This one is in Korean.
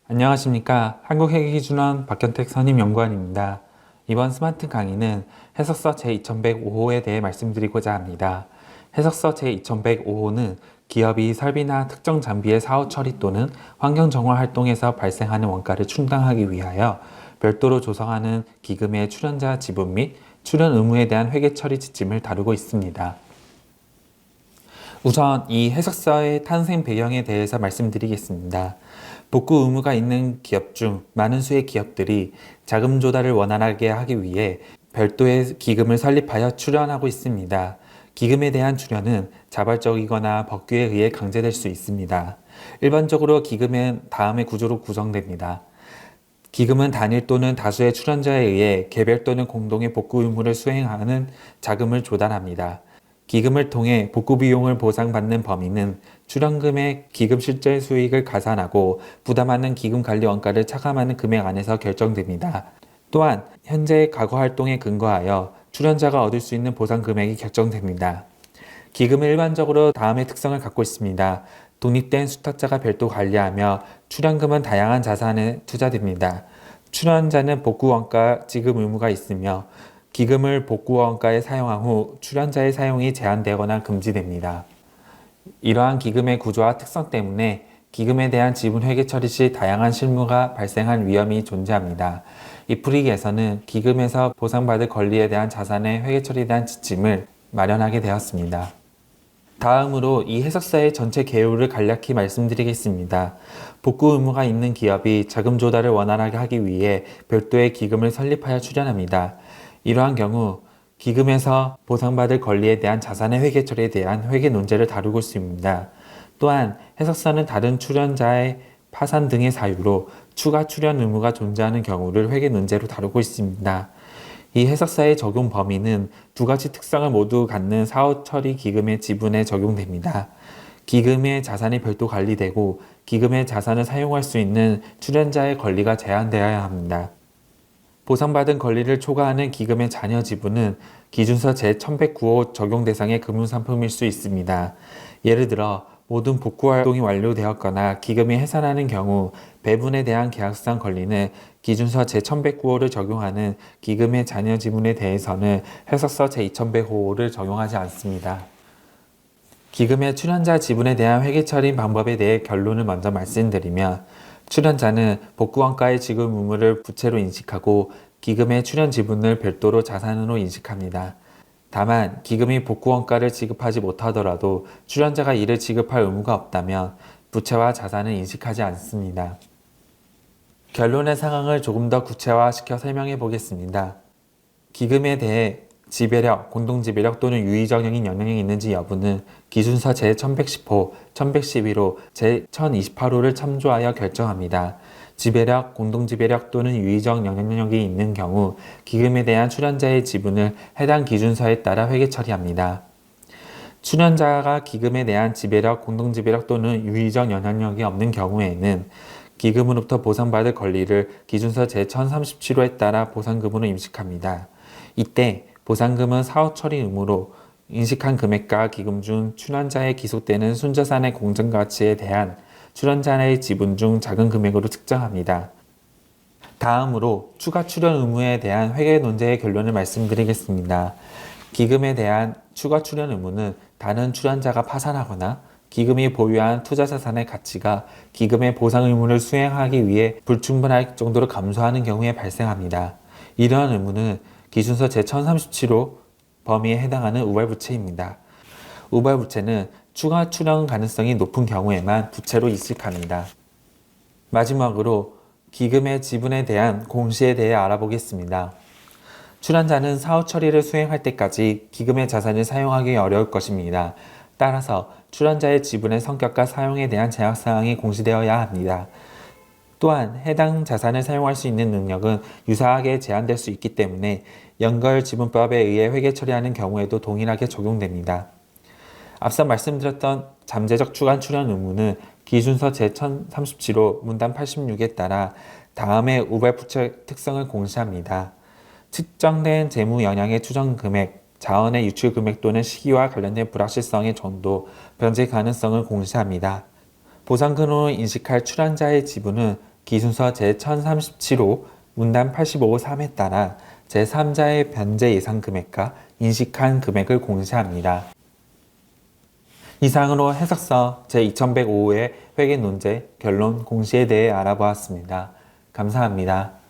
안녕하십니까. 한국회계기준원 박현택 선임연구원입니다. 이번 스마트 강의는 해석서 제2105호에 대해 말씀드리고자 합니다. 해석서 제2105호는 기업이 설비나 특정 장비의 사후 처리 또는 환경 정화 활동에서 발생하는 원가를 충당하기 위하여 별도로 조성하는 기금의 출연자 지분 및 출연 의무에 대한 회계 처리 지침을 다루고 있습니다. 우선 이 해석서의 탄생 배경에 대해서 말씀드리겠습니다. 복구 의무가 있는 기업 중 많은 수의 기업들이 자금 조달을 원활하게 하기 위해 별도의 기금을 설립하여 출연하고 있습니다. 기금에 대한 출연은 자발적이거나 법규에 의해 강제될 수 있습니다. 일반적으로 기금은 다음의 구조로 구성됩니다. 기금은 단일 또는 다수의 출연자에 의해 개별 또는 공동의 복구 의무를 수행하는 자금을 조달합니다. 기금을 통해 복구 비용을 보상받는 범위는 출연금의 기금 실제 수익을 가산하고 부담하는 기금 관리 원가를 차감하는 금액 안에서 결정됩니다. 또한 현재 과거 활동에 근거하여 출연자가 얻을 수 있는 보상 금액이 결정됩니다. 기금은 일반적으로 다음의 특성을 갖고 있습니다. 독립된 수탁자가 별도 관리하며 출연금은 다양한 자산에 투자됩니다. 출연자는 복구 원가 지급 의무가 있으며 기금을 복구 원가에 사용한 후 출연자의 사용이 제한되거나 금지됩니다. 이러한 기금의 구조와 특성 때문에 기금에 대한 지분 회계 처리 시 다양한 실무가 발생할 위험이 존재합니다. 이 풀이에서는 기금에서 보상받을 권리에 대한 자산의 회계 처리에 대한 지침을 마련하게 되었습니다. 다음으로 이 해석서의 전체 개요를 간략히 말씀드리겠습니다. 복구 의무가 있는 기업이 자금 조달을 원활하게 하기 위해 별도의 기금을 설립하여 출연합니다. 이러한 경우 기금에서 보상받을 권리에 대한 자산의 회계 처리에 대한 회계 논제를 다루고 있습니다. 또한 해석서는 다른 출연자의 파산 등의 사유로 추가 출연 의무가 존재하는 경우를 회계 논제로 다루고 있습니다. 이 해석서의 적용 범위는 두 가지 특성을 모두 갖는 사후 처리 기금의 지분에 적용됩니다. 기금의 자산이 별도 관리되고 기금의 자산을 사용할 수 있는 출연자의 권리가 제한되어야 합니다. 보상받은 권리를 초과하는 기금의 잔여 지분은 기준서 제1109호 적용 대상의 금융상품일 수 있습니다. 예를 들어 모든 복구 활동이 완료되었거나 기금이 해산하는 경우 배분에 대한 계약상 권리는 기준서 제1109호를 적용하는 기금의 잔여 지분에 대해서는 해석서 제2105호를 적용하지 않습니다. 기금의 출연자 지분에 대한 회계 처리 방법에 대해 결론을 먼저 말씀드리면 출연자는 복구 원가의 지급 의무를 부채로 인식하고 기금의 출연 지분을 별도로 자산으로 인식합니다. 다만 기금이 복구 원가를 지급하지 못하더라도 출연자가 이를 지급할 의무가 없다면 부채와 자산을 인식하지 않습니다. 결론의 상황을 조금 더 구체화시켜 설명해 보겠습니다. 기금에 대해 지배력, 공동지배력 또는 유의적 영향이 있는지 여부는 기준서 제1110호, 1111호, 제1028호를 참조하여 결정합니다. 지배력, 공동지배력 또는 유의적 영향력이 있는 경우 기금에 대한 출연자의 지분을 해당 기준서에 따라 회계 처리합니다. 출연자가 기금에 대한 지배력, 공동지배력 또는 유의적 영향력이 없는 경우에는 기금으로부터 보상받을 권리를 기준서 제1037호에 따라 보상금으로 인식합니다. 이때 보상금은 사후 처리 의무로 인식한 금액과 기금 중 출연자에 기속되는 순자산의 공정가치에 대한 출연자의 지분 중 작은 금액으로 측정합니다. 다음으로 추가 출연 의무에 대한 회계 논제의 결론을 말씀드리겠습니다. 기금에 대한 추가 출연 의무는 다른 출연자가 파산하거나 기금이 보유한 투자자산의 가치가 기금의 보상 의무를 수행하기 위해 불충분할 정도로 감소하는 경우에 발생합니다. 이러한 의무는 기준서 제1037호 범위에 해당하는 우발부채입니다. 우발부채는 추가 출연 가능성이 높은 경우에만 부채로 인식합니다. 마지막으로 기금의 지분에 대한 공시에 대해 알아보겠습니다. 출연자는 사후 처리를 수행할 때까지 기금의 자산을 사용하기 어려울 것입니다. 따라서 출연자의 지분의 성격과 사용에 대한 제약사항이 공시되어야 합니다. 또한 해당 자산을 사용할 수 있는 능력은 유사하게 제한될 수 있기 때문에 연결지분법에 의해 회계 처리하는 경우에도 동일하게 적용됩니다. 앞서 말씀드렸던 잠재적 추가 출연 의무는 기준서 제1037호 문단 86에 따라 다음의 우발부채 특성을 공시합니다. 측정된 재무 영향의 추정 금액, 자원의 유출 금액 또는 시기와 관련된 불확실성의 정도, 변제 가능성을 공시합니다. 보상금으로 인식할 출연자의 지분은 기준서 제1037호 문단 85.3에 따라 제3자의 변제 예상 금액과 인식한 금액을 공시합니다. 이상으로 해석서 제2105호의 회계 논제, 결론, 공시에 대해 알아보았습니다. 감사합니다.